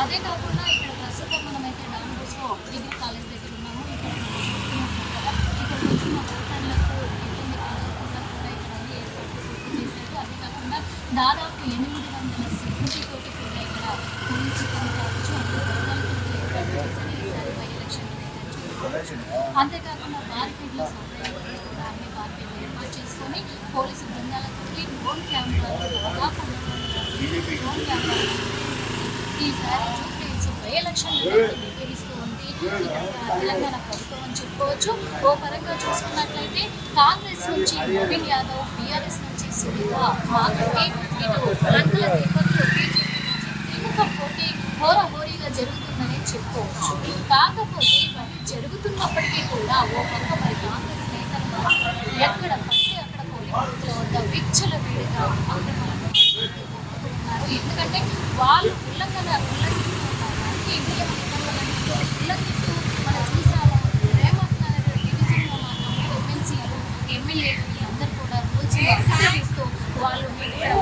అదే కాకుండా ఇక్కడ ప్రస్తుతం మనమైతే డాన్ బోస్కో డిగ్రీ కాలేజ్ దగ్గర ఉన్నాము. ఇక్కడ వచ్చిన ఓటర్లకు ఇబ్బంది కలగకుండా కూడా ఇక్కడ అన్ని ఏర్పాట్లు చేశారు. అదే కాకుండా దాదాపు 800 సెక్యూరిటీ తోటి కూడా ఇక్కడ పోలీసు కావచ్చు ఈసారి బై ఎలక్షన్ అంతేకాకుండా మార్కెట్లో సౌకర్యాలు కూడా అన్ని మార్కెట్లు ఏర్పాటు చేసుకొని పోలీసు బృందాలతో డ్రోన్ కెమెరాలు దాదాపు డ్రోన్ కెమెరాలు ఈసారి జూబ్లీహిల్స్ బై ఎలక్షన్ నిర్వహిస్తూ ఉంది తెలంగాణ ప్రభుత్వం అని చెప్పుకోవచ్చు. ఓ పరంగా చూసుకున్నట్లయితే కాంగ్రెస్ నుంచి నవీన్ యాదవ్, బీఆర్ఎస్ నుంచి సునీత మాత్రమే ఇటు రంగుల దీపంతో ప్రముఖ పోటీ హోరాహోరీగా జరుగుతుందని చెప్పుకోవచ్చు. కాకపోతే ఇవన్నీ జరుగుతున్నప్పటికీ కూడా ఓ పక్క మరి కాంగ్రెస్ నేతలు ఎక్కడ పడితే అక్కడ పోలింగ్ బూత్ల వద్ద విచ్చల వేడిగా ఆక్రమణలు ఎందుకంటే వాళ్ళు ఉల్లంఘిస్తూ మనం చూసాము. రేవంత్ నగర్ డివిజన్లో మాత్రం ఎమ్మెల్సీలు ఎమ్మెల్యేలు వీళ్ళందరూ కూడా రూల్స్ పాటిస్తూ వాళ్ళు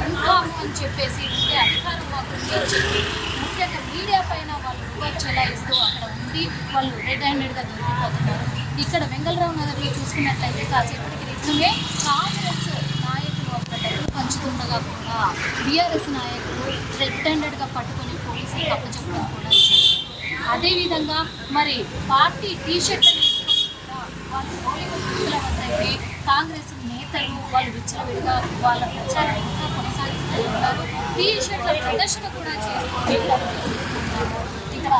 ఉంటాము అని చెప్పేసి ఉంటే అధికారం మాకు చెప్పి ముఖ్యంగా మీడియా పైన వాళ్ళు రివర్స్ చెలాయిస్తూ అక్కడ ఉండి వాళ్ళు రెడ్ హ్యాండెడ్గా దొరికిపోతున్నారు. ఇక్కడ వెంగళరావు నగర్లో చూసుకున్నట్లయితే కాసేపటికి క్రితమే కాంగ్రెస్ నాయకులు అక్కడ డబ్బులు పంచుతుండగా కూడా బీఆర్ఎస్ నాయకులు రెడ్ హ్యాండెడ్గా పట్టుకొని పోలీసులకు అప్పచెప్పడం కూడా అదేవిధంగా మరి పార్టీ టీషర్ట్లను వేసుకొని కూడా వాళ్ళు పోలింగ్ బూత్ల వద్ద అయితే కాంగ్రెస్ నేతలు వాళ్ళు విచ్చలవిడిగా వాళ్ళ ప్రచారం ఇంకా కొనసాగిస్తూ ఉన్నారు. టీషర్ట్ల ప్రదర్శన కూడా చేసుకొని ఇక్కడ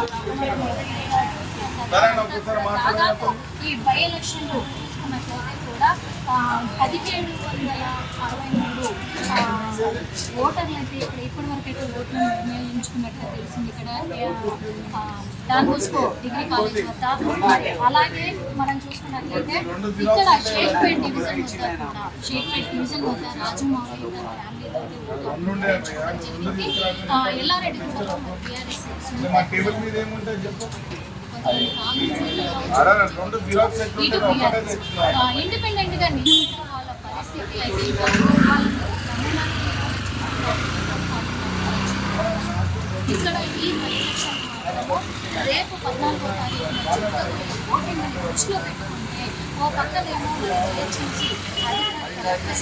దాదాపు ఈ బై ఎలక్షన్లు చూసుకున్నట్లయితే కూడా 1763 ఓటర్లు అయితే ఇక్కడ ఇప్పటి వరకు అయితే ఓట్లు నిర్ణయించుకున్నట్టుగా తెలిసింది. ఇక్కడ డాన్ బోస్కో డిగ్రీ కాలేజ్ వద్ద అలాగే మనం చూసుకున్నట్లయితే ఇక్కడ షేక్పేట్ డివిజన్ వద్ద రాజమౌళి ఫ్యామిలీతో జరిగింది. ఎల్లారెడ్డి బీఆర్ఎస్ ఇండిపెండెంట్ గా నియమించిన వాళ్ళ పరిస్థితి అయితే ఇక్కడ ఈ ఎలక్షన్ రేపు 14వ తారీఖున ఓటింగ్ దృష్టిలో పెట్టుకుంటే ఓ పక్కనేమో జిహెచ్ఎంసీ అధికారులు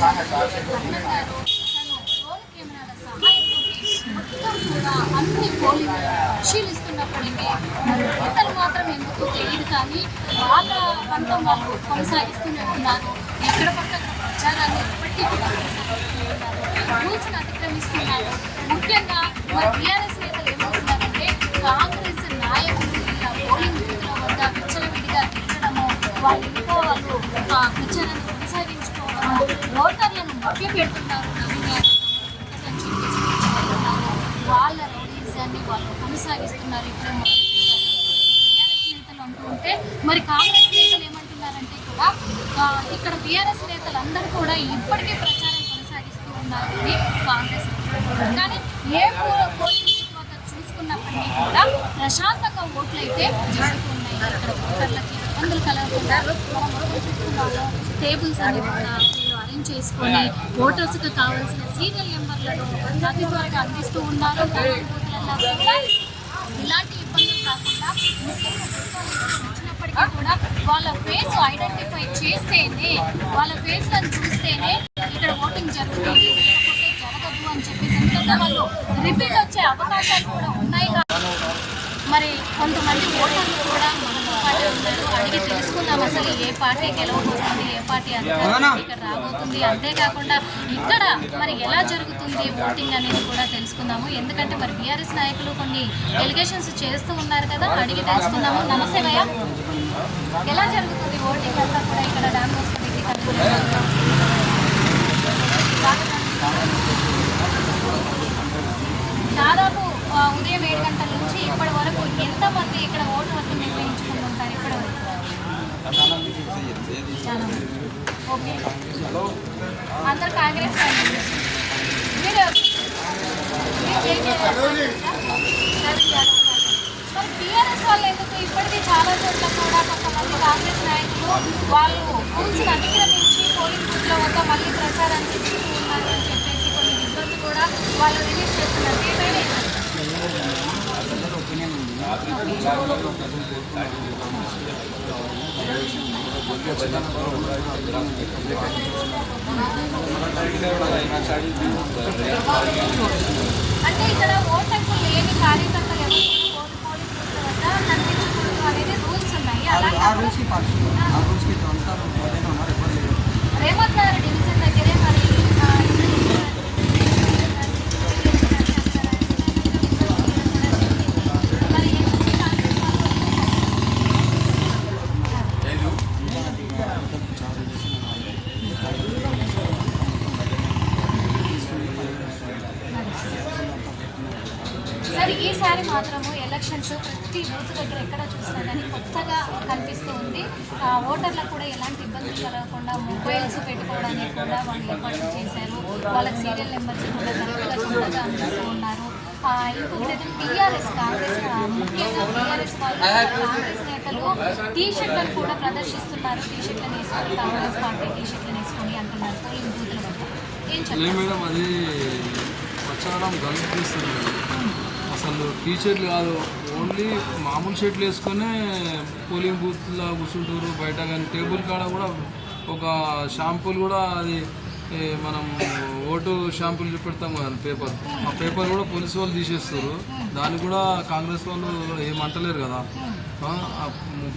డ్రోన్ కెమెరాల సహాయంతో మొత్తం కూడా అన్ని పోలింగ్ పరిశీలిస్తున్నప్పటికీ మరి నేతలు మాత్రం ఎందుకు తెలియదు కానీ వాళ్ళ పంతం వాళ్ళు కొనసాగిస్తూనే ఉన్నారు. ఎక్కడ పక్క ప్రచారాన్ని ఎప్పటికీ కూడా కొనసాగిస్తున్నారు, రూల్స్ని అతిక్రమిస్తున్నారు. ముఖ్యంగా మరి బీఆర్ఎస్ నేతలు ఏమవుతున్నారంటే కాంగ్రెస్ నాయకులు ఇలా పోలింగ్ బూత్ల వద్ద విచ్చలవిడిగా తిట్టడము, వాళ్ళ ఇంట్లో వాళ్ళు ప్రచారాన్ని కొనసాగించుకోవడము, ఓటర్లను మభ్యపెడుతున్నారు. నవీన్ యాదవ్ వాళ్ళ రౌడీజాన్ని వాళ్ళు కొనసాగిస్తున్నారు. ఇప్పుడే బీఆర్ఎస్ నేతలు అంటూ ఉంటే మరి కాంగ్రెస్ నేతలు ఏమంటున్నారంటే కూడా ఇక్కడ బీఆర్ఎస్ నేతలు అందరూ కూడా ఇప్పటికే ప్రచారం కొనసాగిస్తూ ఉన్నారు అని కాంగ్రెస్ కానీ ఏ పోలింగ్ బూత్ వద్ద చూసుకున్నప్పటికీ కూడా ప్రశాంతంగా ఓట్లు అయితే జరుగుతున్నాయి. ఇక్కడ ఓటర్లకి ఇబ్బందులు కలగకుండా టేబుల్స్ అని కూడా వీళ్ళు అరేంజ్ చేసుకొని ఓటర్స్కి కావాల్సిన సీరియల్ నెంబర్లను అతి త్వరగా అందిస్తూ ఉన్నారు. ఇలాంటి ఇబ్బందులు కాకుండా వచ్చినప్పటికీ కూడా వాళ్ళ ఫేస్ ఐడెంటిఫై చేస్తేనే వాళ్ళ ఫేస్లను చూస్తేనే ఇక్కడ ఓటింగ్ జరుగుతుంది, లేకపోతే జరగదు అని చెప్పేసి ఎందుకంటే వాళ్ళు రిపీట్ వచ్చే అవకాశాలు కూడా ఉన్నాయి. మరి కొంతమంది ఓటర్లు కూడా మనతో పాటే ఉన్నారు. అడిగి తెలుసుకుందాం అసలు ఏ పార్టీ గెలవబోతుంది, ఏ పార్టీ అధికారం ఇక్కడ రాబోతుంది, అంతేకాకుండా ఇక్కడ మరి ఎలా జరుగుతుంది ఓటింగ్ అనేది కూడా తెలుసుకుందాము. ఎందుకంటే మరి బీఆర్ఎస్ నాయకులు కొన్ని ఎలిగేషన్స్ చేస్తూ ఉన్నారు కదా, అడిగి తెలుసుకుందాము. నమస్తే భయ్య, ఎలా జరుగుతుంది ఓటింగ్ అంతా కూడా ఇక్కడ డాన్ బోస్కో డిగ్రీ కాలేజ్? దాదాపు ఉదయం 7 గంటల నుంచి ఇప్పటి వరకు ఎంతమంది ఇక్కడ ఓటు హక్కు నిర్వహించుకుని ఉంటారు ఇప్పటి వరకు? ఓకే, అందరు కాంగ్రెస్ మీరు మరి టీఆర్ఎస్ వాళ్ళు ఎందుకు ఇప్పటికీ చాలా చోట్ల కూడా కొంతమంది కాంగ్రెస్ నాయకులు వాళ్ళు రూల్స్ని అతిక్రమించి పోలింగ్ బూత్లో వద్ద మళ్ళీ ప్రచారానికి ఉన్నారు అని చెప్పేసి కొన్ని విజువల్స్ కూడా వాళ్ళు రిలీజ్ చేస్తున్నారు. ఏమైనా అంటే ఇక్కడ ఓటర్కు లేని కార్యకర్తలు ఎవరు పోలింగ్ బూత్ల వద్ద కనిపించకూడదు అనేది రూల్స్ ఉన్నాయి. అలాగే రేవంత్ నగర్ డివిజన్ దగ్గరే మరి సరే ఈసారి మాత్రము ఎలక్షన్స్ ప్రతి బూత్ దగ్గర ఎక్కడ చూసినా కానీ కొత్తగా కనిపిస్తూ ఉంది. ఓటర్లకు కూడా ఎలాంటి ఇబ్బందులు కలగకుండా మొబైల్స్ పెట్టుకోవడానికి కూడా వాళ్ళు ఏర్పాటు చేశారు. వాళ్ళకి సీరియల్ నెంబర్స్ కూడా కరెక్ట్గా చక్కగా అందిస్తూ ఉన్నారు. ఇంకొకటి టీఆర్ఎస్ కాంగ్రెస్ ముఖ్యంగా టీఆర్ఎస్ వాళ్ళు కాంగ్రెస్ నేతలు టీ షర్ట్లను కూడా ప్రదర్శిస్తున్నారు. టీ షర్ట్లను వేసుకొని కాంగ్రెస్ పార్టీ టీ షర్ట్లను వేసుకొని అంటున్నారు పోలింగ్ బూత్ల వద్ద. ఏం చెప్పారు? ప్రచారం గమనిస్తున్నారు. అసలు టీ షర్ట్లు కాదు, ఓన్లీ మామూలు షర్ట్లు వేసుకొనే పోలింగ్ బూత్లో కూర్చుంటారు. బయట కానీ టేబుల్ కాడ కూడా ఒక షాంపూలు కూడా అది మనం ఓటు షాంపూలు చూపెడతాం కదా పేపర్, ఆ పేపర్ కూడా పోలీసు వాళ్ళు తీసేస్తారు. దాన్ని కూడా కాంగ్రెస్ వాళ్ళు ఏమంటలేరు కదా.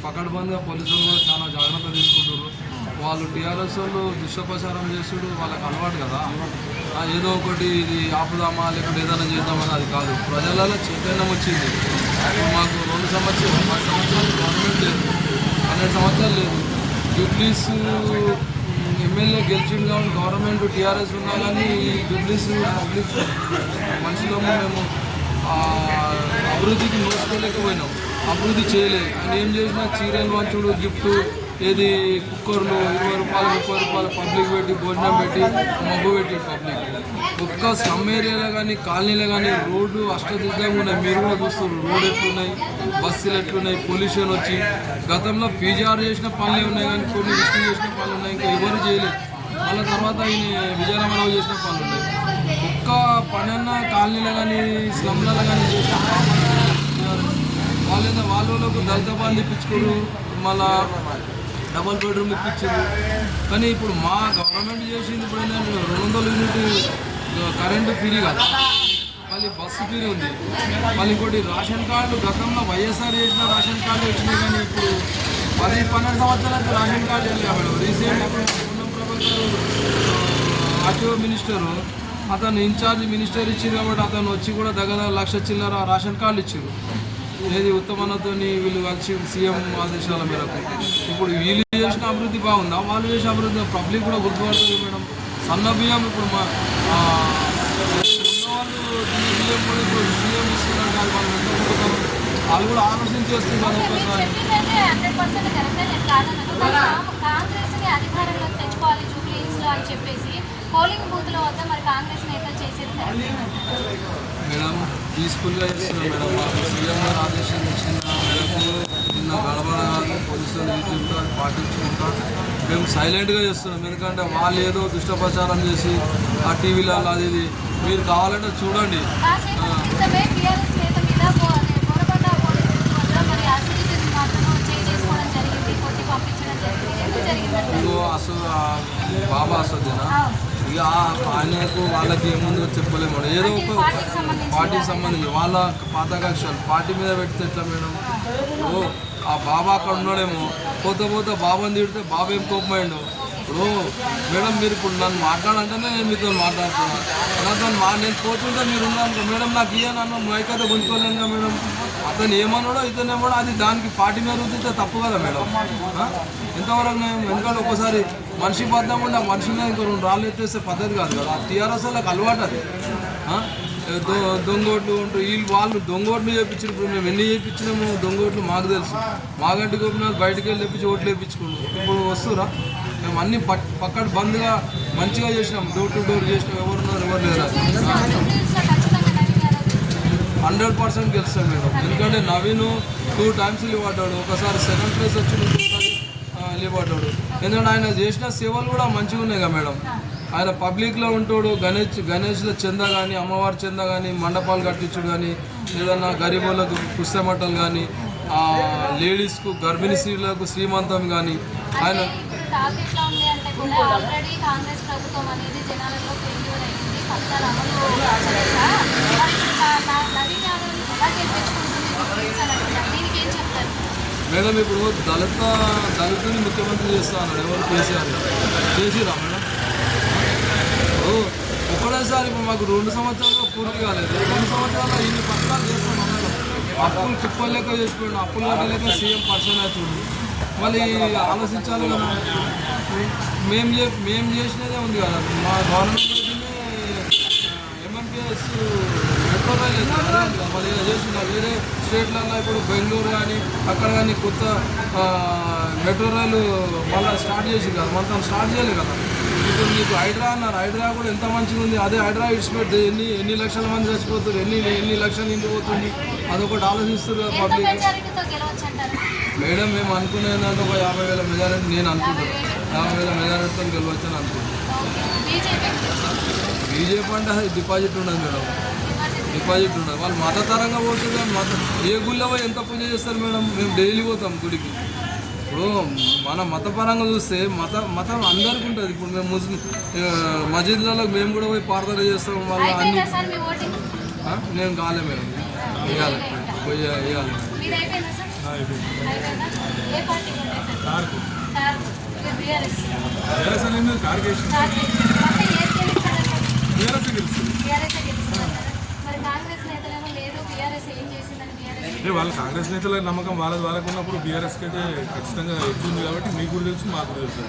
పకడ్బందీగా పోలీసు వాళ్ళు కూడా చాలా జాగ్రత్త తీసుకుంటారు. వాళ్ళు టీఆర్ఎస్ వాళ్ళు దుష్ప్రచారం చేస్తుడు వాళ్ళకి అలవాటు కదా. ఏదో ఒకటి ఇది ఆపుదామా లేకుంటే ఏదైనా చేద్దామని అది కాదు. ప్రజలలో చైతన్యం వచ్చింది. మాకు 2 సంవత్సరాలు 10 సంవత్సరాలు గవర్నమెంట్ లేదు, 12 సంవత్సరాలు లేదు. జూబ్లీస్ ఎమ్మెల్యే గెలిచింది కాబట్టి గవర్నమెంట్ టీఆర్ఎస్ ఉన్నా కానీ జూబ్లీస్ పబ్లిక్ మనుషులము మేము అభివృద్ధికి నోచుకోలేకపోయినాం, అభివృద్ధి చేయలేదు. ఆయన ఏం చేసినా చీరలు వంచుడు, గిఫ్ట్ ఏది కుక్కర్లు 20 రూపాయలు 30 రూపాయలు పబ్లిక్ పెట్టి భోజనం పెట్టి మబ్బు పెట్టి పబ్లిక్ ఒక్క స్లమ్ ఏరియాలో కానీ కాలనీలో కానీ రోడ్డు అష్టదిద్దంగా ఉన్నాయి. మీరు కూడా చూస్తారు రోడ్ ఎట్లున్నాయి, బస్సులు ఎట్లున్నాయి, పొల్యూషన్ వచ్చి. గతంలో పీజీఆర్ చేసిన పనులే ఉన్నాయి కానీ కొన్ని విష్ణు చేసిన పనులు ఉన్నాయి, ఇంకా ఎవరు చేయలేదు. వాళ్ళ తర్వాత ఆయన విజయరామరావు చేసిన పనులు ఉన్నాయి. ఒక్క పని అన్న కాలనీలో కానీ స్లమ్లలో కానీ చేసిన వాళ్ళకు దళిత బంధు ఇప్పించుకోరు, మళ్ళా డబల్ బెడ్రూమ్ ఇప్పించారు. కానీ ఇప్పుడు మా గవర్నమెంట్ చేసింది ఇప్పుడు ఏంటంటే 200 యూనిట్ కరెంటు ఫ్రీ కదా, మళ్ళీ బస్సు ఫ్రీ ఉంది. మళ్ళీ ఇంకోటి రేషన్ కార్డు గతంలో వైఎస్ఆర్ చేసిన రేషన్ కార్డు వచ్చినాయి కానీ ఇప్పుడు 10-12 సంవత్సరాలకు రేషన్ కార్డు వెళ్ళి మేడం. రీసెంట్ ఇప్పుడు పూర్ణం ప్రభాకర్ ఆర్టీఓ మినిస్టరు అతను ఇన్ఛార్జ్ మినిస్టర్ ఇచ్చారు కాబట్టి అతను వచ్చి కూడా దగ్గర 1,00,000 చిల్లర రేషన్ కార్డులు ఇచ్చారు. ఏది ఉత్తమనతో వీళ్ళు కలిసి సీఎం ఆదేశాల మేరకు. ఇప్పుడు వీళ్ళు చేసిన అభివృద్ధి బాగుందా, వాళ్ళు చేసిన అభివృద్ధి పబ్లిక్ కూడా గుర్తుపడుతుంది మేడం. సన్న బియ్యం ఇప్పుడు మా ఉన్నవాళ్ళు బియ్యం కూడా ఇప్పుడు సీఎం ఇస్తున్నారు, వాళ్ళు కూడా ఆలోచన చేస్తున్నారు. ఒక్కసారి అధికారంలోకి తెచ్చుకోవాలి జూబ్లీహిల్స్లో అని చెప్పేసి పోలింగ్ బూత్లో వద్ద మరి కాంగ్రెస్ నేతలు చేసేది మేడం పీస్ఫుల్గా చేస్తున్నాం మేడం. మాకు సీఎం గారు ఆదేశం ఇచ్చిన మేరకు నిన్న గడబడ కాదు, పోలీసులు విద్యుత్తో పాటించుకుంటా మేము సైలెంట్గా చేస్తున్నాం. ఎందుకంటే వాళ్ళు ఏదో దుష్టప్రచారం చేసి ఆ టీవీలో అది మీరు కావాలంటే చూడండి. అసలు బాబా అసదేనా ఇక ఆయనకు వాళ్ళకి ఏముందో చెప్పలేము. ఏదో ఒక పార్టీకి సంబంధించి వాళ్ళ పాత కక్షలు పార్టీ మీద పెడితే ఎట్లా మేడం? ఓ ఆ బాబా అక్కడ ఉన్నాడేమో, పోతే బాబాని తిడితే బాబా ఏం కోపమైండు. ఇప్పుడు మేడం మీరు ఇప్పుడు నన్ను మాట్లాడంటేనే నేను మీతో మాట్లాడుతున్నాను. నాతో నేను పోతుంటే మీరు ఉన్నాను మేడం, నాకు ఇయ్యనన్ను మైకైతే గుంజుకోలేనుగా మేడం. అతను ఏమన్నాడో ఇతనేమో అది దానికి పార్టీ మీద రుద్దితే తప్పు కదా మేడం. ఎంతవరకు ఎందుకంటే ఒకసారి మనిషి బద్దం ఉండి ఆ మనిషి మీద ఇంకో 2 రాళ్ళు ఎత్తేస్తే పద్ధతి కాదు కదా. టీఆర్ఎస్ వాళ్ళకి అలవాటు అది. దొంగోట్లు ఉంటూ వాళ్ళు దొంగోట్లు చేయించారు. ఇప్పుడు మేము ఎన్ని చేయించినాము దొంగోట్లు మాకు తెలుసు. మాగంటి గోపినాథ్ బయటకు వెళ్ళి తెప్పించి ఓట్లు వేయించుకున్నాం. ఇప్పుడు వస్తురా మేము అన్ని పక్కన బంద్గా మంచిగా చేసినాం, డోర్ టు డోర్ చేసినాం. ఎవరున్నారు ఎవరు లేరా 100% 100% గెలుస్తాం మేడం. ఎందుకంటే నవీన్ 2 times లీవ్ పడ్డాడు, ఒకసారి సెకండ్ ప్లేస్ వచ్చి ఇంకోసారి లీవ్ పడ్డాడు. ఎందుకంటే ఆయన చేసిన సేవలు కూడా మంచిగా ఉన్నాయి కదా మేడం. ఆయన పబ్లిక్లో ఉంటాడు. గణేష్ల చంద కానీ, అమ్మవారి చంద కానీ, మండపాలు కట్టించుడు కానీ, ఏదన్నా గరీబులకు పుస్తమట్టలు కానీ, లేడీస్కు గర్భిణీ స్త్రీలకు శ్రీమంతం కానీ ఆయన టాక్ ఎట్లా ఉంది అంటే కూడా ఆల్రెడీ కాంగ్రెస్ ప్రభుత్వం అనేది జనాలలో ఫెయిల్యూర్ అయింది, పథకాలు అమలు నవీన్ యాదవ్ ఎలా గెలిపించుకుంటుంది దీనికి ఏం చెప్తారు మేడం? ఇప్పుడు దళితుని ముఖ్యమంత్రి చేస్తా అన్నాడు ఎవరు? కేసీఆర్ చేసిరా మేడం? ఒక్కడేసారి ఇప్పుడు మాకు 2 సంవత్సరాలు పూర్తి కాలేదు, 2 సంవత్సరాల్లో ఇన్ని పథకాలు చేస్తాం అన్నాడు. అప్పులు కుప్పలు లెక్క చేసిపోయాడు, అప్పులు కట్టలేక సీఎం పర్సన్ అవుతుంది. మళ్ళీ ఆలోచించాలి కదా. మేము చేసినదే ఉంది కదా, మా గవర్నమెంట్ ఎంఎంపీఎస్ మెట్రో రైల్ అయితే మళ్ళీ ఇలా చేస్తున్నారు. వేరే స్టేట్లలో ఇప్పుడు బెంగళూరు కానీ అక్కడ కానీ కొత్త మెట్రో రైలు మళ్ళీ స్టార్ట్ చేసి కదా, మొత్తం స్టార్ట్ చేయలేదు కదా. ఇప్పుడు మీకు హైడ్రా అన్నారు, హైడ్రా కూడా ఎంత మంచిగా ఉంది. అదే హైడ్రా ఇడిచిపెడితే ఎన్ని లక్షల మంది చచ్చిపోతారు, ఎన్ని లక్షలు ఇంటి పోతుంది, అదొకటి ఆలోచిస్తారు కదా పబ్లిక్. మేడం మేము అనుకునేదంటే ఒక 50,000 మెజారిటీ నేను అనుకుంటాను. 50,000 మెజారిటీతో గెలవచ్చు అని అనుకుంటాను. బీజేపీ అంటే అది డిపాజిట్ ఉండదు మేడం, డిపాజిట్ ఉండదు. వాళ్ళు మతతరంగా పోతుంది. ఏ గుళ్ళో పోయి ఎంత పూజ చేస్తారు మేడం? మేము డైలీ పోతాం గుడికి. ఇప్పుడు మన మతపరంగా చూస్తే మతం అందరికీ ఉంటుంది. ఇప్పుడు మేము మసీద్లలో మేము కూడా పోయి ప్రార్థన చేస్తాం. మళ్ళీ అన్ని నేను కాలే మేడం, వేయాలి పోయి వేయాలి. అంటే వాళ్ళ కాంగ్రెస్ నేతల నమ్మకం వాళ్ళకు ఉన్నప్పుడు బీఆర్ఎస్కి అయితే ఖచ్చితంగా ఎదుగుతుంది. కాబట్టి మీకు కూడా తెలుసు, మాకు తెలుసు.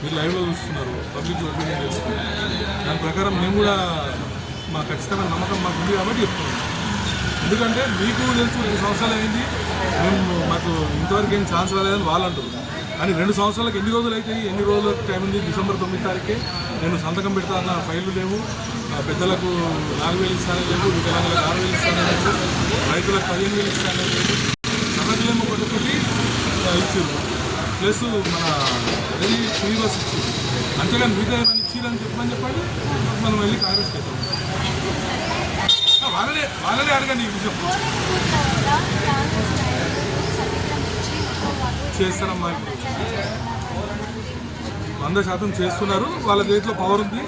మీరు లైవ్లో చూస్తున్నారు, పబ్లిక్ ఒపీనియన్ తెలుసు. దాని ప్రకారం మేము కూడా మా ఖచ్చితంగా నమ్మకం మాకు ఉంది కాబట్టి చెప్తున్నాం. ఎందుకంటే మీకు తెలుసు 2 సంవత్సరాలు అయింది, మాకు ఇంతవరకు ఏం ఛాన్స్ రాలేదని వాళ్ళు అంటారు. కానీ 2 సంవత్సరాలకు ఎన్ని రోజులు అవుతాయి, ఎన్ని రోజులకు టైం ఉంది? డిసెంబర్ 9 తారీఖే నేను సంతకం పెడతా అన్న ఫైళ్ళు లేవు. పెద్దలకు 4,000 ఇస్తానని లేవు, వికలాంగులకు 6,000 ఇస్తానని లేదు, రైతులకు 15,000 ఇస్తానని లేదు. సహజలేమో ఒకటి ఇచ్చారు, ప్లస్ మన ఫ్రీ బస్ ఇచ్చారు. అంతేగాని మిగతా ఏమైనా ఇచ్చిరని చెప్పండి, మనం వెళ్ళి కాంగ్రెస్కి వెళ్తాం. వాళ్ళనే అడగండి ఈ విషయం. చేస్తారమ్మా, 100% చేస్తున్నారు. వాళ్ళ చేతిలో పవర్ ఉంది.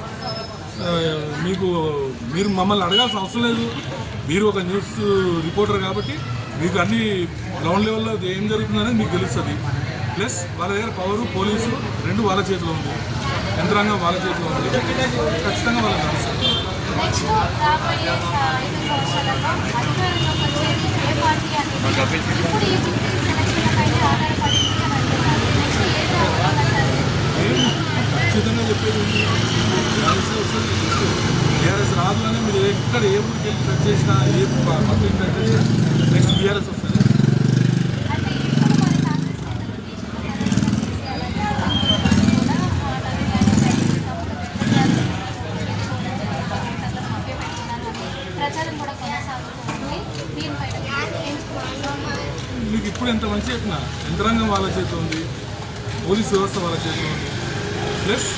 మీరు మమ్మల్ని అడగాల్సిన అవసరం లేదు. మీరు ఒక న్యూస్ రిపోర్టర్ కాబట్టి మీకు అన్ని గ్రౌండ్ లెవెల్లో ఏం జరుగుతుందనేది మీకు తెలుస్తుంది. ప్లస్ వాళ్ళ దగ్గర పవరు, పోలీసు 2 వాళ్ళ చేతిలో ఉంది, యంత్రాంగం వాళ్ళ చేతిలో ఉంది. ఖచ్చితంగా వాళ్ళకి తెలుస్తుంది. ఖచ్చితంగా చెప్పేది బీఆర్ఎస్ రాదు అని మీరు ఎక్కడ ఏ ఊరికి వెళ్ళి టచ్ చేసినా, ఏ పబ్లిక్ టచ్ చేసినా నెక్స్ట్ బీఆర్ఎస్ వస్తుంది. మీకు ఇప్పుడు ఎంత మంచి చెప్పినా యంత్రాంగం వాళ్ళ చేతిలో ఉంది, పోలీస్ వ్యవస్థ వాళ్ళ చేతిలో ఉంది. ప్లస్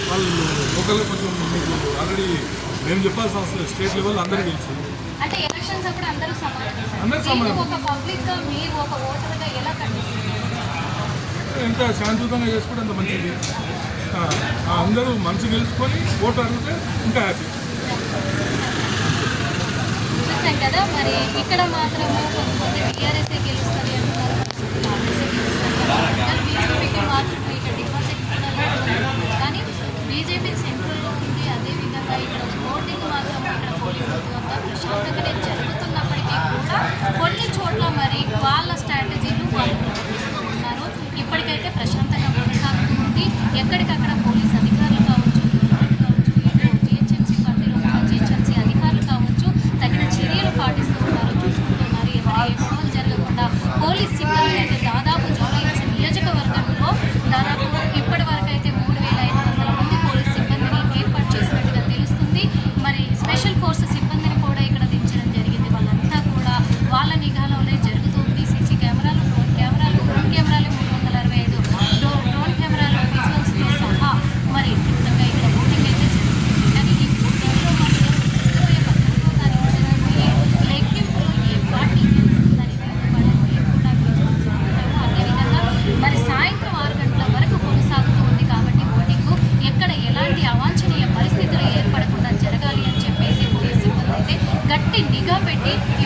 వాళ్ళు లోకల్గా కొంచెం మీకు ఆల్రెడీ మేము చెప్పాల్సిన అవసరం లేదు. స్టేట్ లెవెల్ అందరికీ తెలుసు. అంటే ఎలక్షన్స్ అప్పుడు అందరూ సమానం. ఒక పబ్లిక్గా మీరు ఒక ఓటర్గా ఎలా కనిపిస్తుంది? ఎంత శాంతియుతంగా చేసుకుంటే అంత మంచిది. అందరూ మంచి గెలుచుకొని ఓటు అడిగితే ఇంకా హ్యాపీ. చూసాం కదా, మరి ఇక్కడ మాత్రము కొంతమంది బీఆర్ఎస్ఏ గెలుస్తుంది అంటున్నారు, కాంగ్రెస్ గెలుస్తుంది, బీజేపీకి మాత్రం ఇక్కడ డిపాజిట్ కానీ బీజేపీ సెంట్రల్లో ఉంది. అదేవిధంగా ఇక్కడ ఓటింగ్ మాత్రం ఇక్కడ పోలింగ్ అంతా ప్రశాంతంగానే జరుగుతున్నప్పటికీ కూడా కొన్ని చోట్ల మరి వాళ్ళ స్ట్రాటజీలు వాళ్ళు ప్రవర్తిస్తూ ఉన్నారు. ఇప్పటికైతే ప్రశాంతంగా కొనసాగుతూ ఉంది. ఎక్కడికక్కడ పోలీస్ అధికారులు కావచ్చు, జిహెచ్ఎంసీ పరిధిలో ఉన్న జిహెచ్ఎంసీ అధికారులు కావచ్చు తగిన చర్యలు పాటిస్తూ ఉన్నారు, చూసుకుంటున్నారు. ఎవరు ఏ గొడవలు జరగకుండా పోలీస్ సిబ్బంది అయితే దాదాపు జూబ్లీహిల్స్ నియోజకవర్గంలో దాదాపు ఇప్పటి వరకు అయితే 3,500 మంది పోలీస్ సిబ్బందిని ఏర్పాటు చేసినట్టుగా తెలుస్తుంది. మరి స్పెషల్ ఫోర్స్ సిబ్బందిని కూడా ఇక్కడ పెట్టి